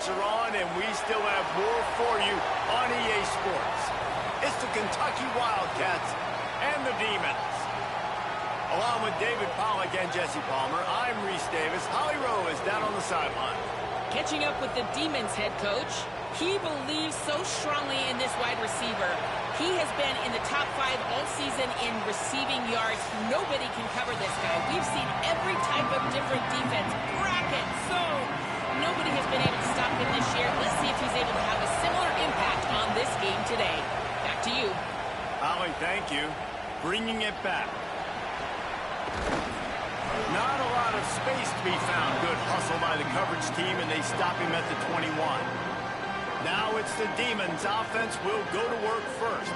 lights are on, and we still have more for you on EA Sports. It's the Kentucky Wildcats and the Demons. Along with David Pollack and Jesse Palmer, I'm Reese Davis. Holly Rowe is down on the sideline. Catching up with the Demons head coach, he believes so strongly in this wide receiver. He has been in the top 5 all season in receiving yards. Nobody can cover this guy. We've seen every type of different defense, bracket, zone. Nobody has been able to stop him this year. Let's see if he's able to have a similar impact on this game today. Back to you. Holly, thank you. Bringing it back. Not a lot of space to be found. Good hustle by the coverage team, and they stop him at the 21. Now it's the Demons. Offense will go to work first.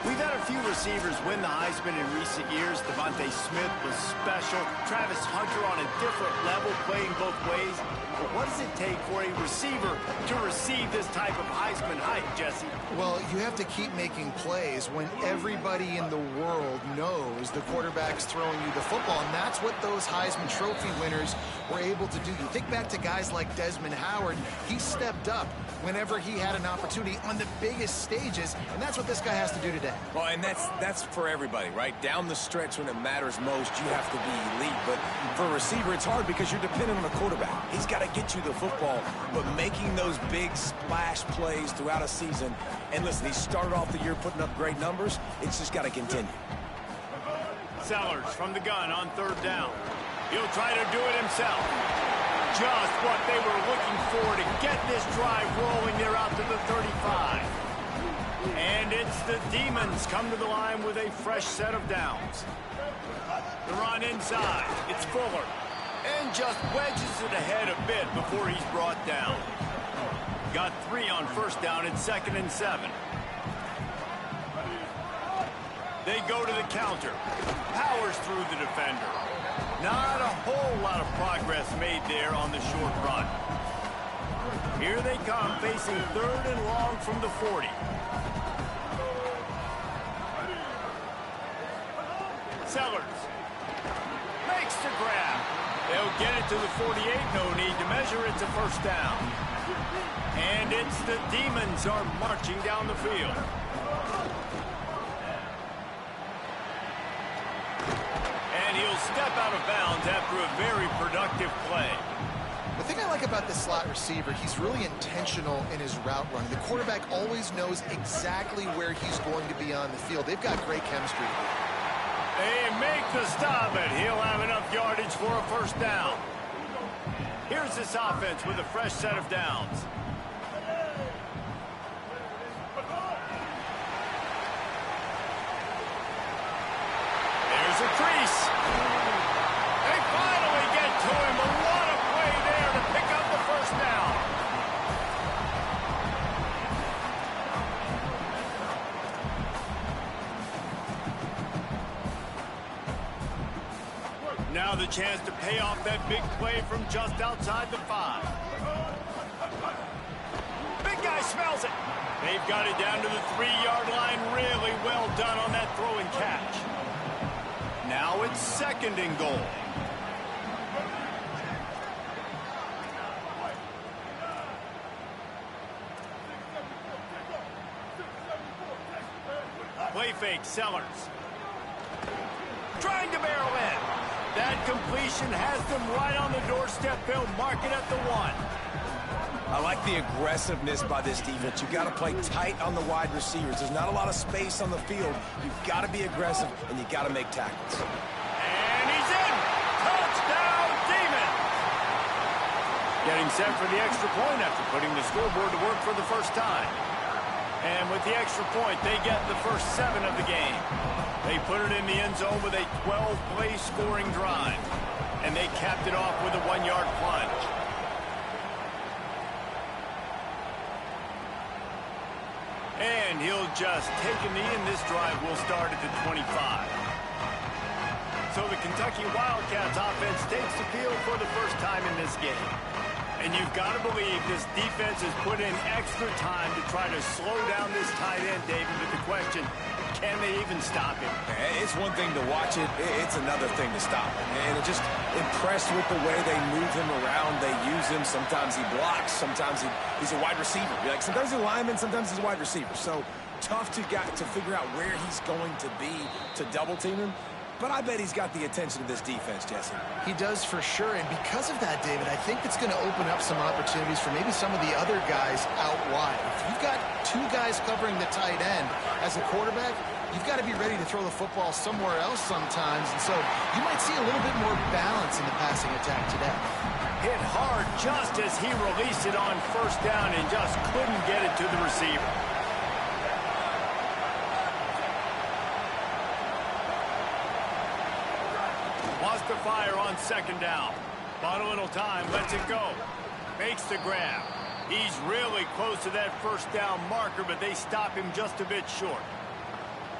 We've had a few receivers win the Heisman in recent years. Devontae Smith was special. Travis Hunter on a different level, playing both ways. But what does it take for a receiver to receive this type of Heisman hype, Jesse? Well, you have to keep making plays when everybody in the world knows the quarterback's throwing you the football, and that's what those Heisman Trophy winners were able to do. You think back to guys like Desmond Howard. He stepped up whenever he had an opportunity on the biggest stages, and that's what this guy has to do today. Well, and that's for everybody, right? Down the stretch when it matters most, you have to be elite. But for a receiver, it's hard because you're dependent on the quarterback. He's got to get you the football, but making those big splash plays throughout a season, and listen, he started off the year putting up great numbers. It's just got to continue. Sellers from the gun on 3rd down. He'll try to do it himself. Just what they were looking for to get this drive rolling. They're out to the 35. And it's the Demons come to the line with a fresh set of downs. The run inside. It's Fuller. And just wedges it ahead a bit before he's brought down. Got 3 on 1st down. It's 2nd and 7. They go to the counter. Powers through the defender. Not a whole lot of progress made there on the short run. Here they come, facing 3rd and long from the 40. Sellers makes the grab. They'll get it to the 48. No need to measure. It's a 1st down. And it's the Demons are marching down the field. And he'll step out of bounds after a very productive play. The thing I like about this slot receiver, he's really intentional in his route running. The quarterback always knows exactly where he's going to be on the field. They've got great chemistry. They make the stop, and he'll have enough yardage for a 1st down. Here's this offense with a fresh set of downs. There's a crease. They finally get to him, but what a play there to pick up the 1st down. Now the chance to pay off that big play from just outside the 5. Big guy smells it. They've got it down to the 3-yard line. Really well done on that throw and catch. Now it's 2nd and goal. Play fake, Sellers. Trying to barrel in. That completion has them right on the doorstep. They'll mark it at the 1. I like the aggressiveness by this defense. You've got to play tight on the wide receivers. There's not a lot of space on the field. You've got to be aggressive, and you've got to make tackles. And he's in! Touchdown, Demons! Getting set for the extra point after putting the scoreboard to work for the 1st time. And with the extra point, they get the first 7 of the game. They put it in the end zone with a 12-play scoring drive. And they capped it off with a 1-yard plunge. And he'll just take a knee, and this drive will start at the 25. So the Kentucky Wildcats offense takes the field for the 1st time in this game. And you've got to believe this defense has put in extra time to try to slow down this tight end, David. But the question, can they even stop him? It's one thing to watch it. It's another thing to stop him. And I'm just impressed with the way they move him around. They use him. Sometimes he blocks. Sometimes he's a wide receiver. Like, sometimes he's a lineman. Sometimes he's a wide receiver. So tough to figure out where he's going to be to double team him. But I bet he's got the attention of this defense, Jesse. He does for sure, and because of that, David, I think it's going to open up some opportunities for maybe some of the other guys out wide. If you've got two guys covering the tight end as a quarterback, you've got to be ready to throw the football somewhere else sometimes, and so you might see a little bit more balance in the passing attack today. Hit hard just as he released it on first down and just couldn't get it to the receiver. Wants to fire on second down. Bought a little time, lets it go. Makes the grab. He's really close to that first down marker, but they stop him just a bit short.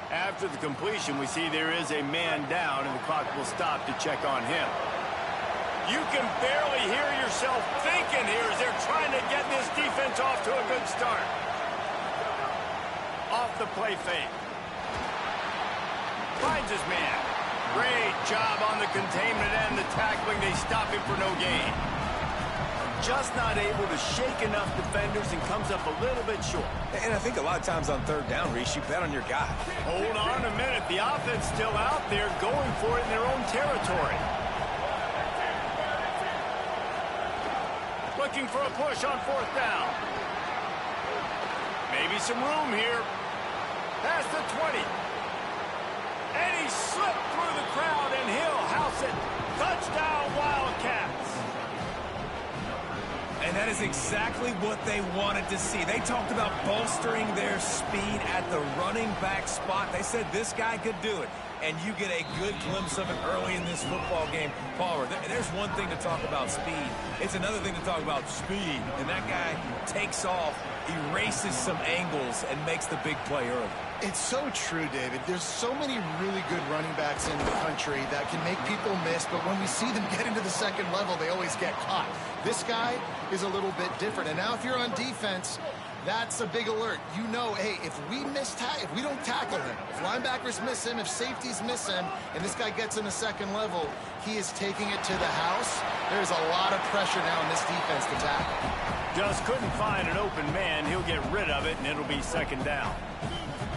After the completion, we see there is a man down, and the clock will stop to check on him. You can barely hear yourself thinking here as they're trying to get this defense off to a good start. Off the play fake. Finds his man. Great job on the containment and the tackling. They stop him for no gain. Just not able to shake enough defenders and comes up a little bit short. And I think a lot of times on third down, Reese, you bet on your guy. Hold on a minute. The offense still out there going for it in their own territory. Looking for a push on fourth down. Maybe some room here. Past the 20. And he slipped through the crowd, and he'll house it. Touchdown, Wildcats. And that is exactly what they wanted to see. They talked about bolstering their speed at the running back spot. They said this guy could do it. And you get a good glimpse of it early in this football game. Palmer, there's one thing to talk about speed. It's another thing to talk about speed. And that guy takes off, erases some angles, and makes the big play early. It's so true, David. There's so many really good running backs in the country that can make people miss, but when we see them get into the second level, they always get caught. This guy is a little bit different. And now if you're on defense, that's a big alert. You know, hey, if we don't tackle him, if linebackers miss him, if safeties miss him, and this guy gets in the second level, he is taking it to the house. There's a lot of pressure now in this defense to tackle. Just couldn't find an open man. He'll get rid of it, and it'll be second down.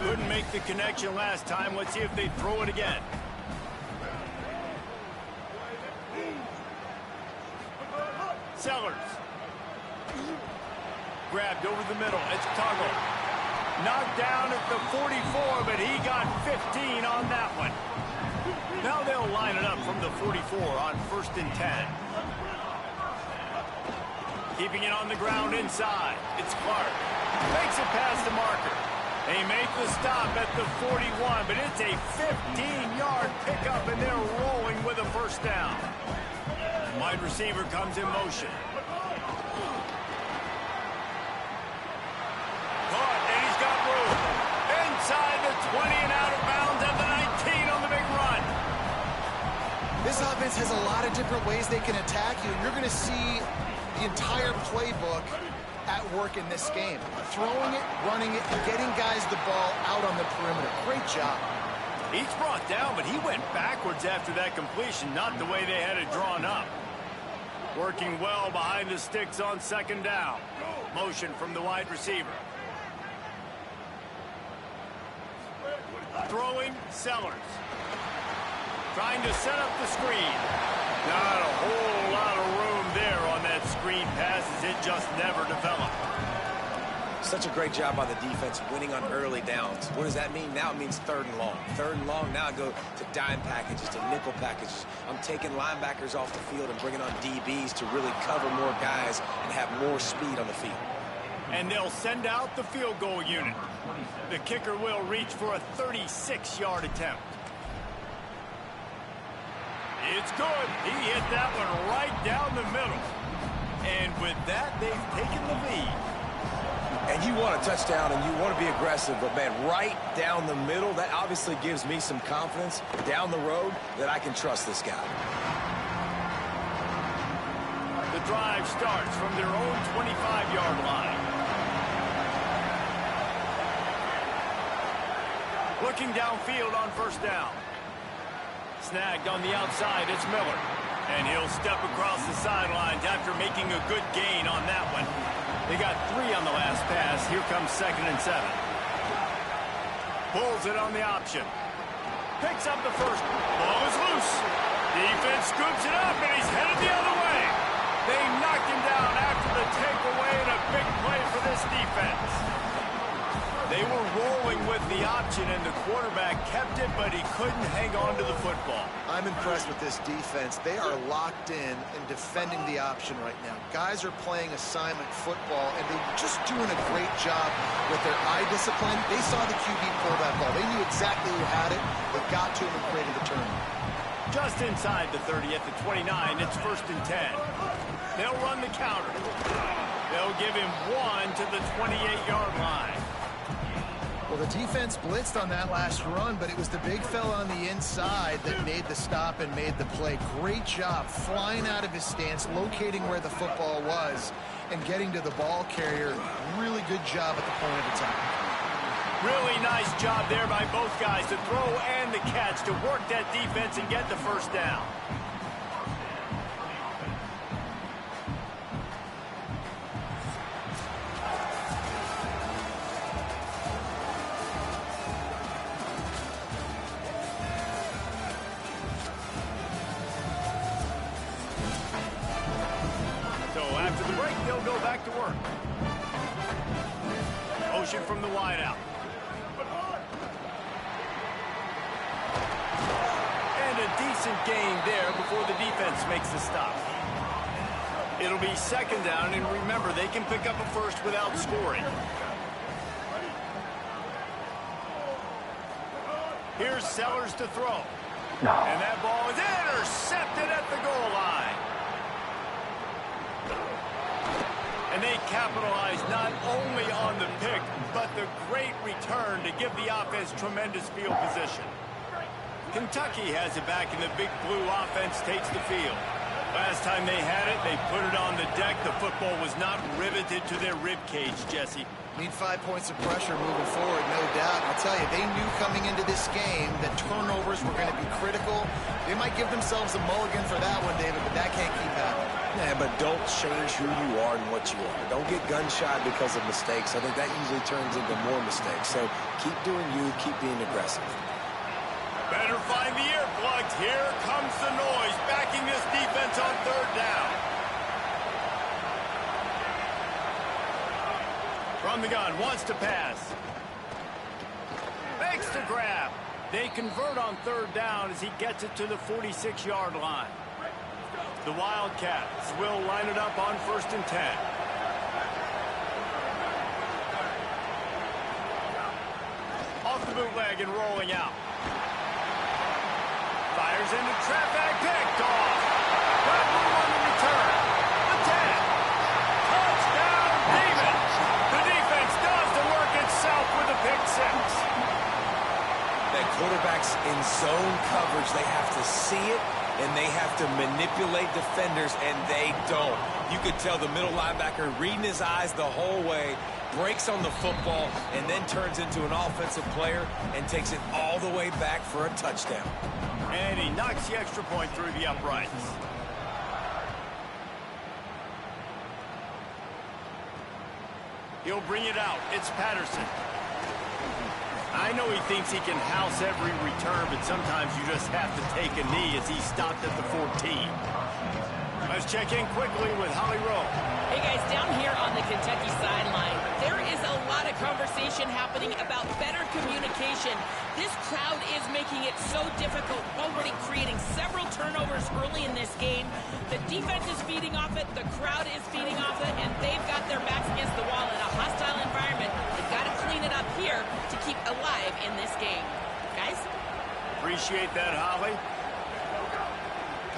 Couldn't make the connection last time. Let's see if they throw it again. Sellers. Grabbed over the middle. It's Tuggle. Knocked down at the 44, but he got 15 on that one. Now they'll line it up from the 44 on 1st and 10. Keeping it on the ground inside. It's Clark. Makes it past the marker. They make the stop at the 41, but it's a 15-yard pickup, and they're rolling with a first down. Wide receiver comes in motion. Caught, and he's got room. Inside the 20 and out of bounds at the 19 on the big run. This offense has a lot of different ways they can attack you, and you're going to see the entire playbook at work in this game. Throwing it, running it, and getting guys the ball out on the perimeter. Great job. He's brought down, but he went backwards after that completion, not the way they had it drawn up. Working well behind the sticks on second down. Motion from the wide receiver. Throwing, Sellers. Trying to set up the screen. Not a whole lot of room there on that screen pass as it just never developed. Such a great job by the defense winning on early downs. What does that mean? Now it means 3rd and long. 3rd and long, now I go to dime packages, to nickel packages. I'm taking linebackers off the field and bringing on DBs to really cover more guys and have more speed on the field. And they'll send out the field goal unit. The kicker will reach for a 36-yard attempt. It's good. He hit that one right down the middle. And with that, they've taken the lead. And you want a touchdown and you want to be aggressive, but, man, right down the middle, that obviously gives me some confidence down the road that I can trust this guy. The drive starts from their own 25-yard line. Looking downfield on first down. Snagged on the outside, it's Miller. And he'll step across the sidelines after making a good gain on that one. They got 3 on the last pass. Here comes 2nd and 7. Pulls it on the option. Picks up the first. Ball is loose. Defense scoops it up, and he's headed the other way. They knocked him down after the takeaway, and a big play for this defense. They were rolling with the option, and the quarterback kept it, but he couldn't hang on to the football. I'm impressed with this defense. They are locked in and defending the option right now. Guys are playing assignment football, and they're just doing a great job with their eye discipline. They saw the QB pull that ball. They knew exactly who had it. They got to him and created the turnover. Just inside the 30 at the 29, it's 1st and 10. They'll run the counter. They'll give him 1 to the 28-yard line. Well, the defense blitzed on that last run, but it was the big fella on the inside that made the stop and made the play. Great job flying out of his stance, locating where the football was, and getting to the ball carrier. Really good job at the point of attack. Really nice job there by both guys to throw and the catch to work that defense and get the first down. Motion from the wideout. And a decent gain there before the defense makes the stop. It'll be 2nd down, and remember, they can pick up a first without scoring. Here's Sellers to throw. And that ball is intercepted at the goal line. And they capitalize not only on the pick, but the great return to give the offense tremendous field position. Kentucky has it back, and the Big Blue offense takes the field. Last time they had it, they put it on the deck. The football was not riveted to their rib cage, Jesse. Need 5 points of pressure moving forward, no doubt. I'll tell you, they knew coming into this game that turnovers were going to be critical. They might give themselves a mulligan for that one, David, but that can't keep happening. Yeah, but don't change who you are and what you are. Don't get gun-shy because of mistakes. I think that usually turns into more mistakes. So keep doing you, keep being aggressive. Better find the earplugs. Here comes the noise, backing this defense on 3rd down. From the gun, wants to pass. Makes the grab. They convert on 3rd down as he gets it to the 46-yard line. The Wildcats will line it up on 1st and 10. Off the bootleg and rolling out. Fires into traffic, picked off. Bradley on the return. The 10. Touchdown, Demons. The defense does the work itself with a pick 6. That quarterback's in zone coverage. They have to see it, and they have to manipulate defenders, and they don't. You could tell the middle linebacker reading his eyes the whole way, breaks on the football, and then turns into an offensive player and takes it all the way back for a touchdown. And he knocks the extra point through the uprights. He'll bring it out. It's Patterson. I know he thinks he can house every return, but sometimes you just have to take a knee as he stopped at the 14. Let's check in quickly with Holly Rowe. Hey guys, down here on the Kentucky sideline, there is a lot of conversation happening about better communication. This crowd is making it so difficult, already creating several turnovers early in this game. The defense is feeding off it, the crowd is feeding off it, and they've got their backs against the wall in a hostile environment. They've got to clean it up here to keep alive in this game. Guys? Appreciate that, Holly.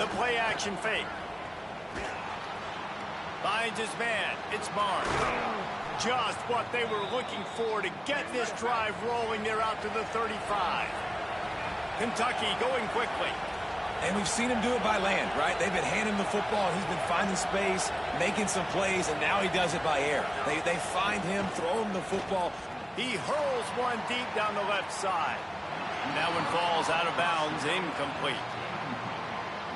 The play action fake. Finds his man. It's Barnes. Just what they were looking for to get this drive rolling. They're out to the 35. Kentucky going quickly. And we've seen him do it by land, right? They've been handing him the football. He's been finding space, making some plays, and now he does it by air. They find him, throw him the football. He hurls one deep down the left side. That one falls out of bounds, incomplete.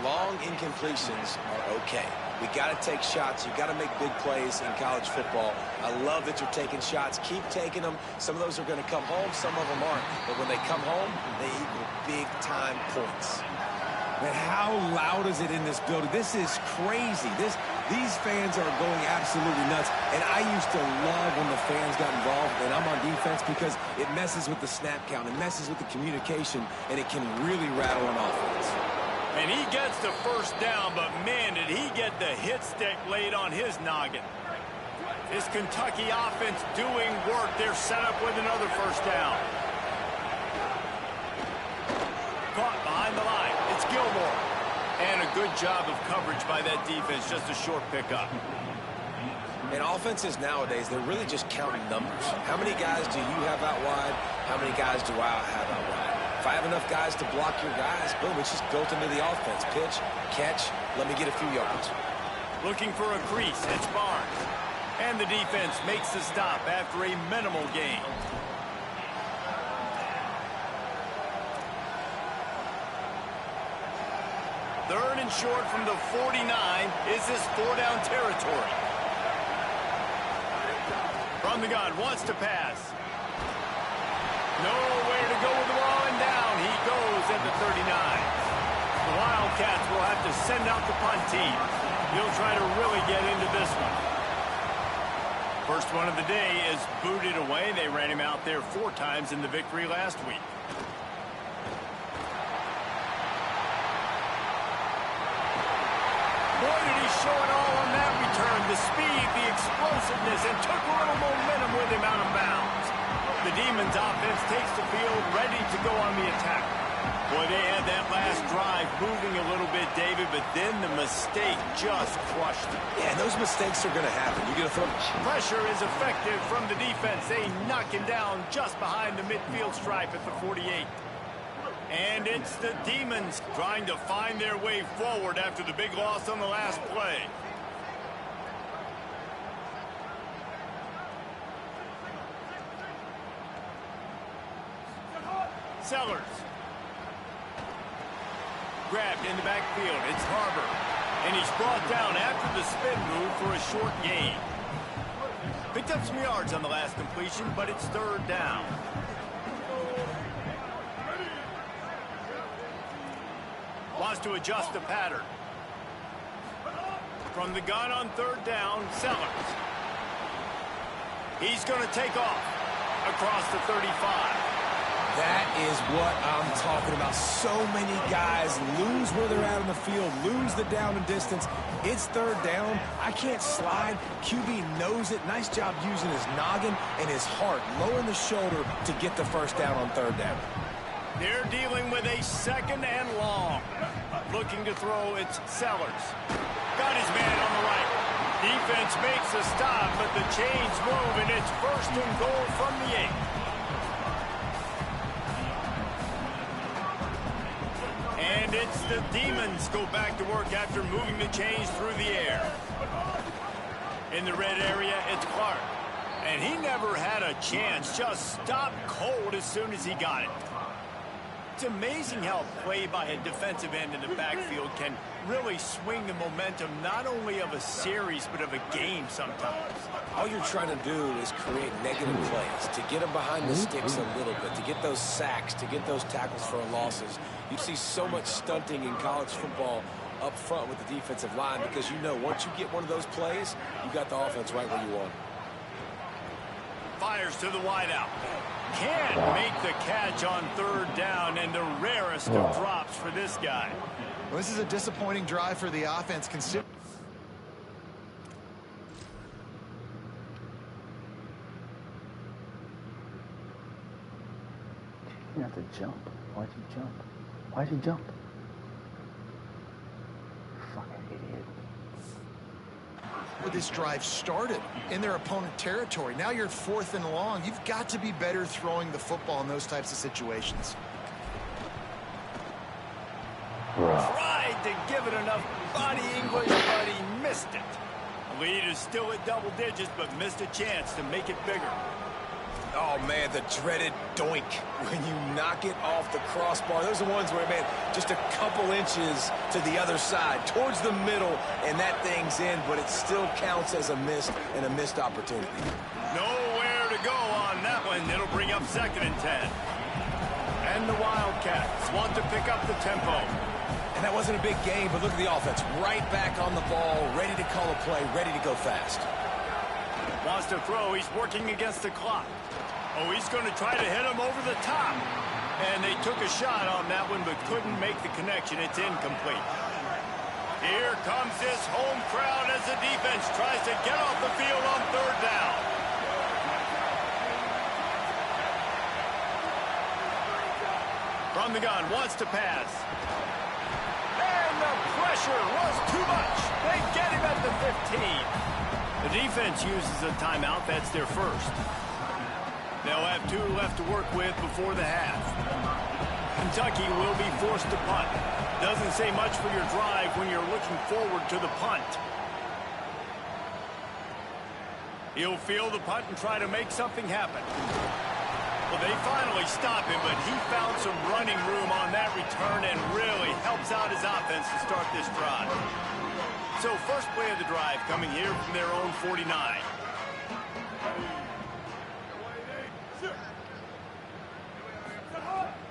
Long incompletions are okay. We got to take shots. You got to make big plays in college football. I love that you're taking shots. Keep taking them. Some of those are going to come home. Some of them aren't. But when they come home, they equal big-time points. Man, how loud is it in this building? This is crazy. These fans are going absolutely nuts. And I used to love when the fans got involved, and I'm on defense, because it messes with the snap count. It messes with the communication, and it can really rattle an offense. And he gets the first down, but man, did he get the hit stick laid on his noggin. This Kentucky offense doing work. They're set up with another first down. Caught behind the line. It's Gilmore. And a good job of coverage by that defense. Just a short pickup. And offenses nowadays, they're really just counting numbers. How many guys do you have out wide? How many guys do I have out wide? If I have enough guys to block your guys, boom, it's just built into the offense. Pitch, catch, let me get a few yards. Looking for a crease, it's Barnes. And the defense makes the stop after a minimal gain. Third and short from the 49. Is this four-down territory? From the gun, wants to pass. Nowhere to go with the ball, and down he goes at the 39. The Wildcats will have to send out the punt team. He'll try to really get into this one. First one of the day is booted away. They ran him out there 4 times in the victory last week. Boy, did he show it all on that return. The speed, the explosiveness, and took a little momentum with him out of bounds. The Demons offense takes the field, ready to go on the attack. Boy, they had that last drive moving a little bit, David, but then the mistake just crushed them. Yeah, and those mistakes are going to happen. You're going to throw... Pressure is effective from the defense. They knock him down just behind the midfield stripe at the 48. And it's the Demons trying to find their way forward after the big loss on the last play. Sellers. Grabbed in the backfield. It's Harbor. And he's brought down after the spin move for a short gain. Picked up some yards on the last completion, but it's third down. Wants to adjust the pattern. From the gun on third down, Sellers. He's going to take off across the 35. That is what I'm talking about. So many guys lose where they're at on the field, lose the down and distance. It's third down. I can't slide. QB knows it. Nice job using his noggin and his heart, lowering the shoulder to get the first down on third down. They're dealing with a second and long. Looking to throw, it's Sellers. Got his man on the right. Defense makes a stop, but the chains move, and it's first and goal from the 8. And it's the Demons go back to work after moving the chains through the air. In the red area, it's Clark. And he never had a chance, just stopped cold as soon as he got it. It's amazing how play by a defensive end in the backfield can really swing the momentum not only of a series but of a game sometimes. All you're trying to do is create negative plays, to get them behind the sticks a little bit, to get those sacks, to get those tackles for losses. You see so much stunting in college football up front with the defensive line because you know once you get one of those plays, you got the offense right where you want it. Fires to the wideout. Can't make the catch on third down, and the rarest of drops for this guy. Well, this is a disappointing drive for the offense. You have to jump. Why'd you jump? Why'd you jump? Fucking idiot. Where this drive started in their opponent territory. Now you're 4th and long. You've got to be better throwing the football in those types of situations. Tried to give it enough body English, but he missed it. The lead is still at double digits, but missed a chance to make it bigger. Oh, man, the dreaded doink when you knock it off the crossbar. Those are the ones where, man, just a couple inches to the other side, towards the middle, and that thing's in, but it still counts as a missed opportunity. Nowhere to go on that one. It'll bring up 2nd and 10. And the Wildcats want to pick up the tempo. And that wasn't a big game, but look at the offense. Right back on the ball, ready to call a play, ready to go fast. Wants to throw. He's working against the clock. Oh, he's going to try to hit him over the top. And they took a shot on that one, but couldn't make the connection. It's incomplete. Here comes this home crowd as the defense tries to get off the field on 3rd down. From the gun, wants to pass. And the pressure was too much. They get him at the 15. The defense uses a timeout. That's their first. They'll have 2 left to work with before the half. Kentucky will be forced to punt. Doesn't say much for your drive when you're looking forward to the punt. He'll field the punt and try to make something happen. Well, they finally stop him, but he found some running room on that return and really helps out his offense to start this drive. So first play of the drive coming here from their own 49.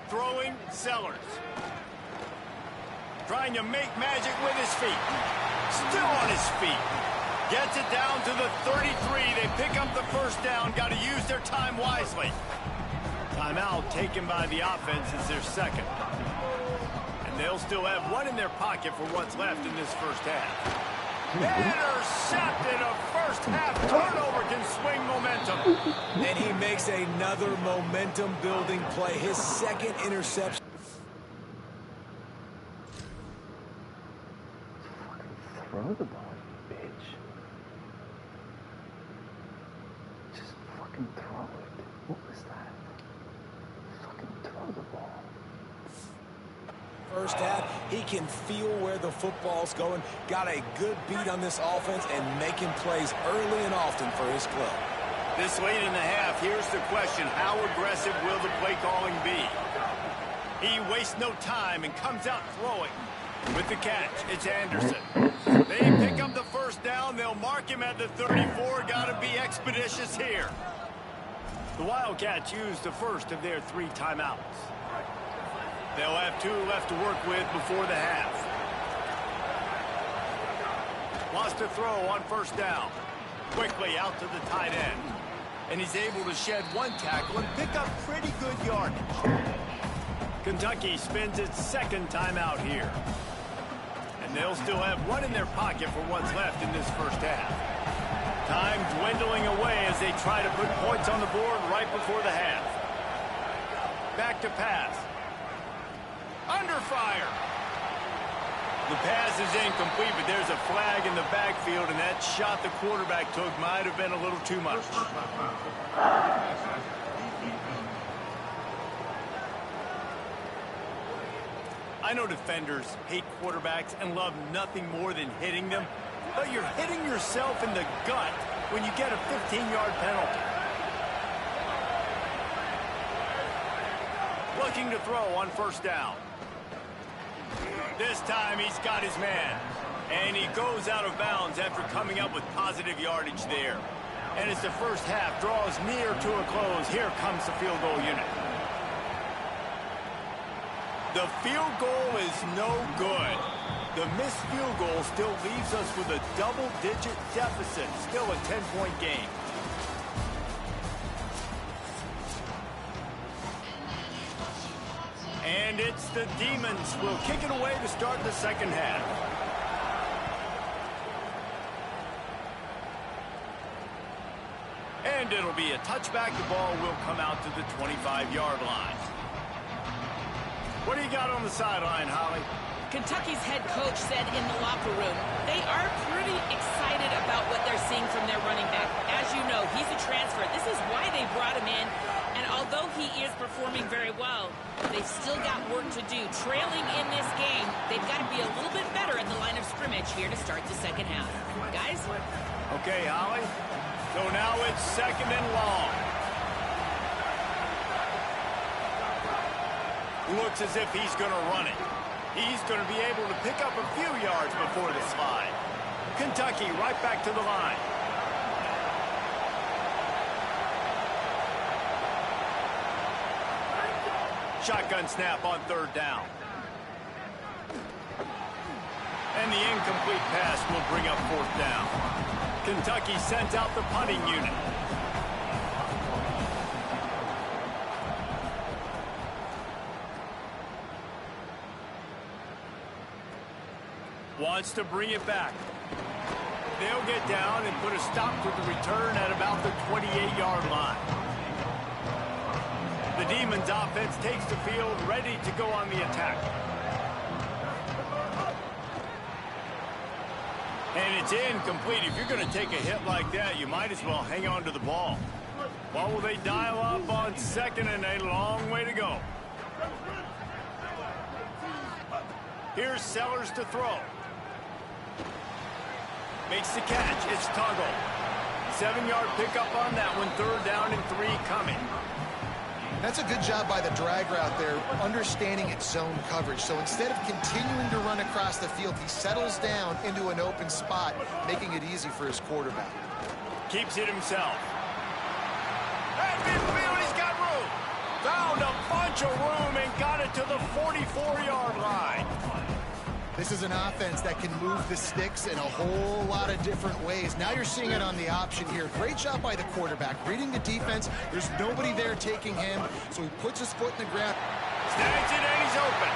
Throwing Sellers. Trying to make magic with his feet. Still on his feet. Gets it down to the 33. They pick up the first down. Got to use their time wisely. Timeout taken by the offense is their second. And they'll still have 1 in their pocket for what's left in this first half. Intercepted. A first half turnover can swing momentum. And he makes another momentum-building play. His 2nd interception. Throw the ball, bitch. Just fucking throw it. What was that? Fucking throw the ball. First half, he can feel where the football's going. Got a good beat on this offense and making plays early and often for his club. This late in the half, here's the question. How aggressive will the play calling be? He wastes no time and comes out throwing. With the catch, it's Anderson. They pick up the first down. They'll mark him at the 34. Got to be expeditious here. The Wildcats use the first of their 3 timeouts. They'll have 2 left to work with before the half. Wants to throw on first down. Quickly out to the tight end. And he's able to shed 1 tackle and pick up pretty good yardage. Kentucky spends its 2nd timeout here. And they'll still have 1 in their pocket for what's left in this first half. Time dwindling away as they try to put points on the board right before the half. Back to pass. Under fire. The pass is incomplete, but there's a flag in the backfield, and that shot the quarterback took might have been a little too much. I know defenders hate quarterbacks and love nothing more than hitting them, but you're hitting yourself in the gut when you get a 15-yard penalty. Looking to throw on first down. This time he's got his man, and he goes out of bounds after coming up with positive yardage there. And as the first half draws near to a close, here comes the field goal unit. The field goal is no good. The missed field goal still leaves us with a double-digit deficit, still a 10-point game. And it's the Demons will kick it away to start the second half. And it'll be a touchback. The ball will come out to the 25-yard line. What do you got on the sideline, Holly? Kentucky's head coach said in the locker room they are pretty excited about what they're seeing from their running back. As you know, he's a transfer. This is why they brought him in. And although he is performing very well, they've still got work to do. Trailing in this game, they've got to be a little bit better at the line of scrimmage here to start the second half. Guys? Okay, Holly. So now it's second and long. Looks as if he's going to run it. He's going to be able to pick up a few yards before the slide. Kentucky right back to the line. Shotgun snap on third down. And the incomplete pass will bring up fourth down. Kentucky sent out the punting unit. Wants to bring it back. They'll get down and put a stop to the return at about the 28-yard line. The Demons offense takes the field, ready to go on the attack. And it's incomplete. If you're going to take a hit like that, you might as well hang on to the ball. What will they dial up on second and a long way to go? Here's Sellers to throw. Makes the catch. It's Tuggle. 7-yard pickup on that one. Third down and 3 coming. That's a good job by the drag route there, understanding its zone coverage. So instead of continuing to run across the field, he settles down into an open spot, making it easy for his quarterback. Keeps it himself. At midfield, he's got room. Found a bunch of room and got it to the 44-yard line. This is an offense that can move the sticks in a whole lot of different ways. Now you're seeing it on the option here. Great job by the quarterback. Reading the defense, there's nobody there taking him, so he puts his foot in the ground. Snags it and he's open.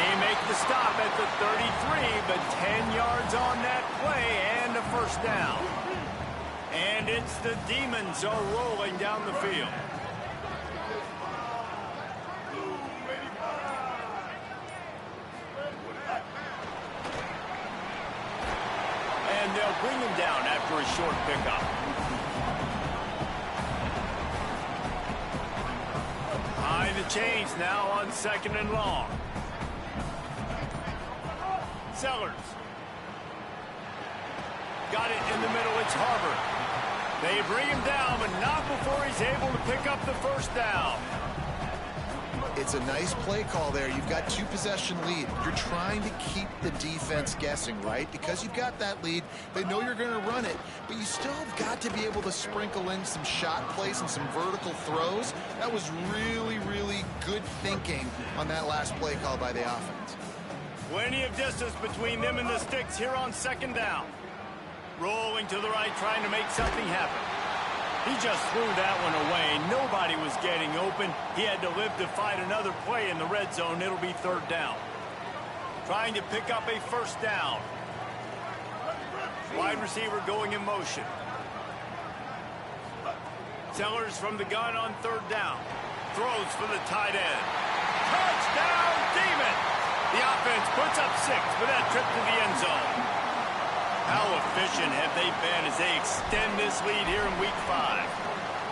He makes the stop at the 33, but 10 yards on that play and a first down. And it's the Demons are rolling down the field. And they'll bring him down after a short pickup. High the chains now on second and long. Sellers. Got it in the middle. It's Harvard. They bring him down, but not before he's able to pick up the first down. It's a nice play call there. You've got 2-possession lead. You're trying to keep the defense guessing, right? Because you've got that lead. They know you're going to run it, but you still have got to be able to sprinkle in some shot plays and some vertical throws. That was really, really good thinking on that last play call by the offense. Plenty of distance between them and the sticks here on second down. Rolling to the right, trying to make something happen. He just threw that one away. Nobody was getting open. He had to live to fight another play in the red zone. It'll be third down. Trying to pick up a first down. Wide receiver going in motion. Sellers from the gun on third down. Throws for the tight end. Touchdown, Demon! The offense puts up 6 with that trip to the end zone. How efficient have they been as they extend this lead here in Week 5?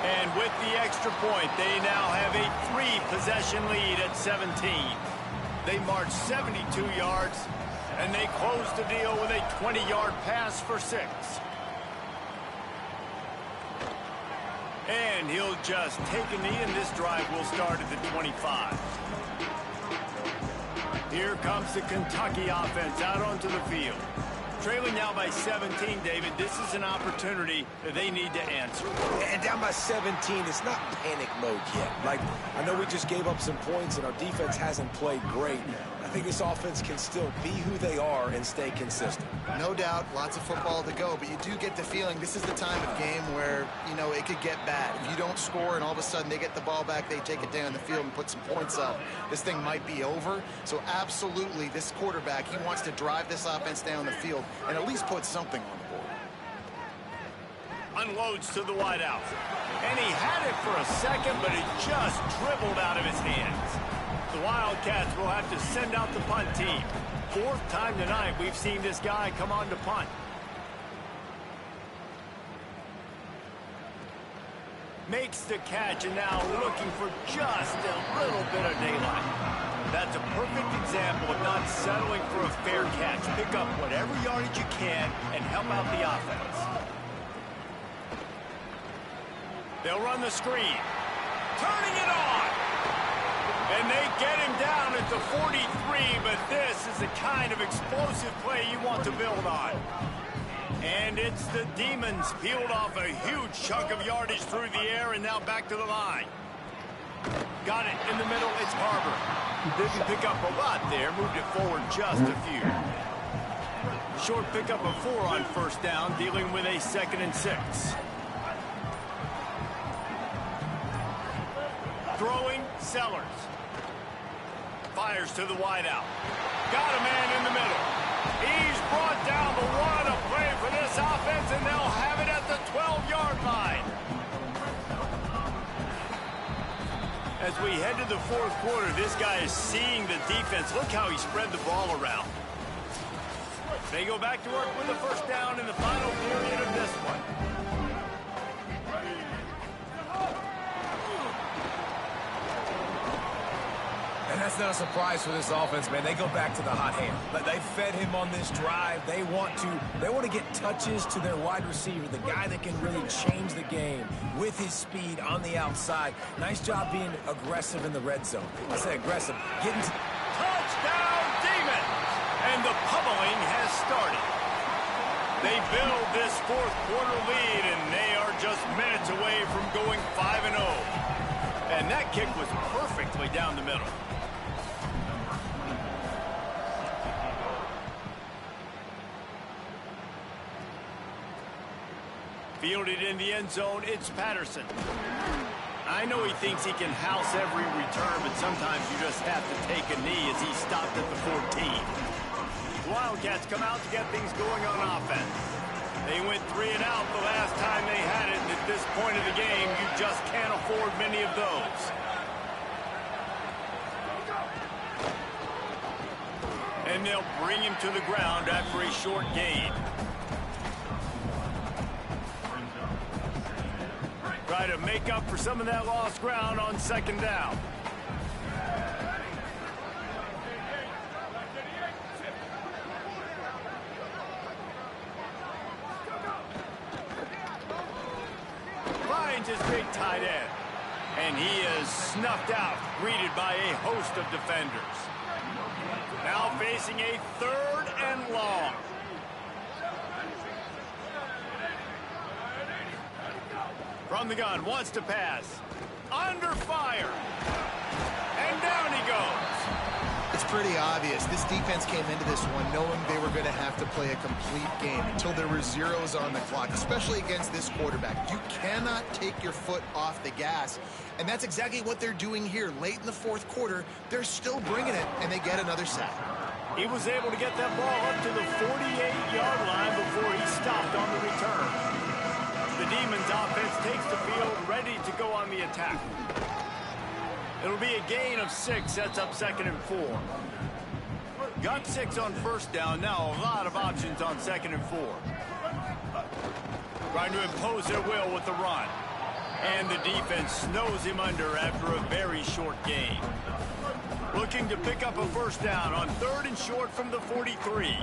And with the extra point, they now have a 3-possession lead at 17. They march 72 yards, and they close the deal with a 20-yard pass for 6. And he'll just take a knee, and this drive will start at the 25. Here comes the Kentucky offense out onto the field. Trailing now by 17, David. This is an opportunity that they need to answer. And down by 17, it's not panic mode yet. Like, I know we just gave up some points and our defense hasn't played great. I think this offense can still be who they are and stay consistent. No doubt, lots of football to go, but you do get the feeling this is the time of game where, you know, it could get bad. If you don't score and all of a sudden they get the ball back, they take it down the field and put some points up, this thing might be over. So absolutely, this quarterback, he wants to drive this offense down the field and at least put something on the board. Unloads to the wideout. And he had it for a second, but it just dribbled out of his hands. The Wildcats will have to send out the punt team. 4th time tonight we've seen this guy come on to punt. Makes the catch and now looking for just a little bit of daylight. That's a perfect example of not settling for a fair catch. Pick up whatever yardage you can and help out the offense. They'll run the screen. Turning it on. And they get him down at the 43, but this is the kind of explosive play you want to build on. And it's the Demons peeled off a huge chunk of yardage through the air and now back to the line. Got it in the middle, it's Harbor. Didn't pick up a lot there, moved it forward just a few. Short pickup of 4 on first down, dealing with a 2nd and 6. Throwing, Sellers. Fires to the wideout. Got a man in the middle. He's brought down, but what a play for this offense, and they'll have it at the 12-yard line. As we head to the 4th quarter, this guy is seeing the defense. Look how he spread the ball around. They go back to work with the first down in the final period of this one. And that's not a surprise for this offense, man. They go back to the hot hand. But they fed him on this drive. They want to get touches to their wide receiver, the guy that can really change the game with his speed on the outside. Nice job being aggressive in the red zone. I say aggressive. Getting to... Touchdown, Demons! And the pummeling has started. They build this 4th quarter lead, and they are just minutes away from going 5-0. And that kick was perfectly down the middle. Fielded in the end zone, it's Patterson. I know he thinks he can house every return, but sometimes you just have to take a knee as he stopped at the 14. Wildcats come out to get things going on offense. They went 3 and out the last time they had it, and at this point of the game, you just can't afford many of those. And they'll bring him to the ground after a short gain. Try to make up for some of that lost ground on 2nd down. Finds his big tight end. And he is snuffed out, greeted by a host of defenders. Now facing a 3rd and long. From the gun, wants to pass. Under fire. And down he goes. It's pretty obvious. This defense came into this one knowing they were going to have to play a complete game until there were zeros on the clock, especially against this quarterback. You cannot take your foot off the gas, and that's exactly what they're doing here. Late in the 4th quarter, they're still bringing it, and they get another sack. He was able to get that ball up to the 48-yard line before he stopped on the return. The Demons offense takes the field, ready to go on the attack. It'll be a gain of 6, sets up 2nd and 4. Got 6 on first down, now a lot of options on 2nd and 4. Trying to impose their will with the run. And the defense snows him under after a very short gain. Looking to pick up a first down on 3rd and short from the 43.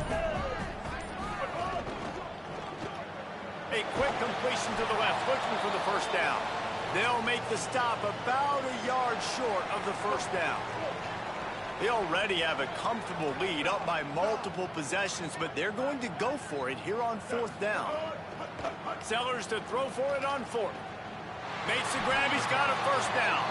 A quick completion to the left, looking for the first down. They'll make the stop about a yard short of the first down. They already have a comfortable lead, up by multiple possessions, but they're going to go for it here on 4th down. Sellers to throw for it on 4th. Makes the grab, he's got a first down.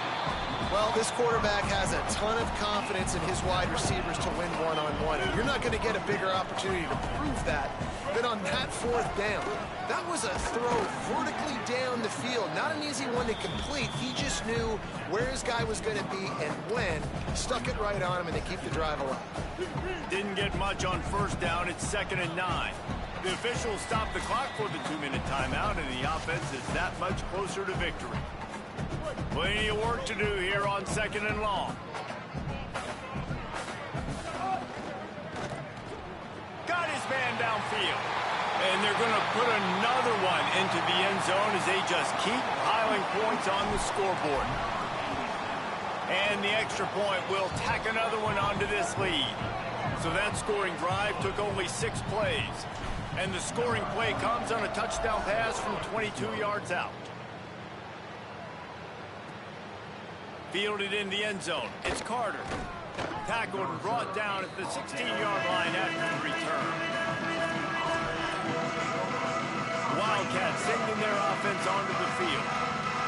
Well, this quarterback has a ton of confidence in his wide receivers to win one-on-one. And you're not going to get a bigger opportunity to prove that than on that 4th down. That was a throw vertically down the field. Not an easy one to complete. He just knew where his guy was going to be and when. Stuck it right on him, and they keep the drive alive. Didn't get much on first down. It's 2nd and 9. The officials stopped the clock for the 2-minute timeout, and the offense is that much closer to victory. Plenty of work to do here on 2nd and long. Got his man downfield. And they're going to put another one into the end zone as they just keep piling points on the scoreboard. And the extra point will tack another one onto this lead. So that scoring drive took only 6 plays. And the scoring play comes on a touchdown pass from 22 yards out. Fielded in the end zone. It's Carter. Tackled and brought down at the 16-yard line after the return. Wildcats sending their offense onto the field.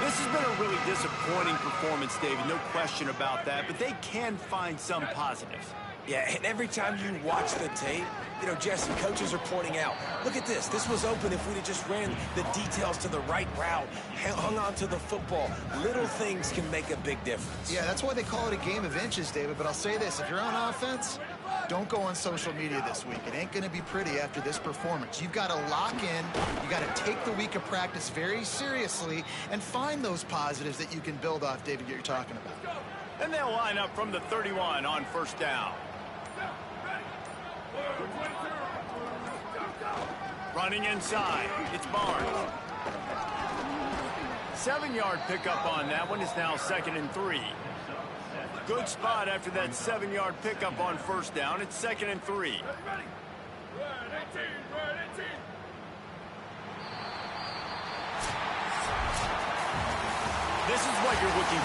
This has been a really disappointing performance, David, no question about that, but they can find some positives. Yeah, and every time you watch the tape, you know, Jesse, coaches are pointing out, look at this. This was open if we'd have just ran the details to the right route, hung on to the football. Little things can make a big difference. Yeah, that's why they call it a game of inches, David. But I'll say this, if you're on offense, don't go on social media this week. It ain't going to be pretty after this performance. You've got to lock in. You got to take the week of practice very seriously and find those positives that you can build off, David, that you're talking about. And they'll line up from the 31 on first down. Running inside, it's Barnes. 7-yard pickup on that one. Is now 2nd and 3. Good spot after that 7-yard pickup on first down. It's 2nd and 3. This is what you're looking for.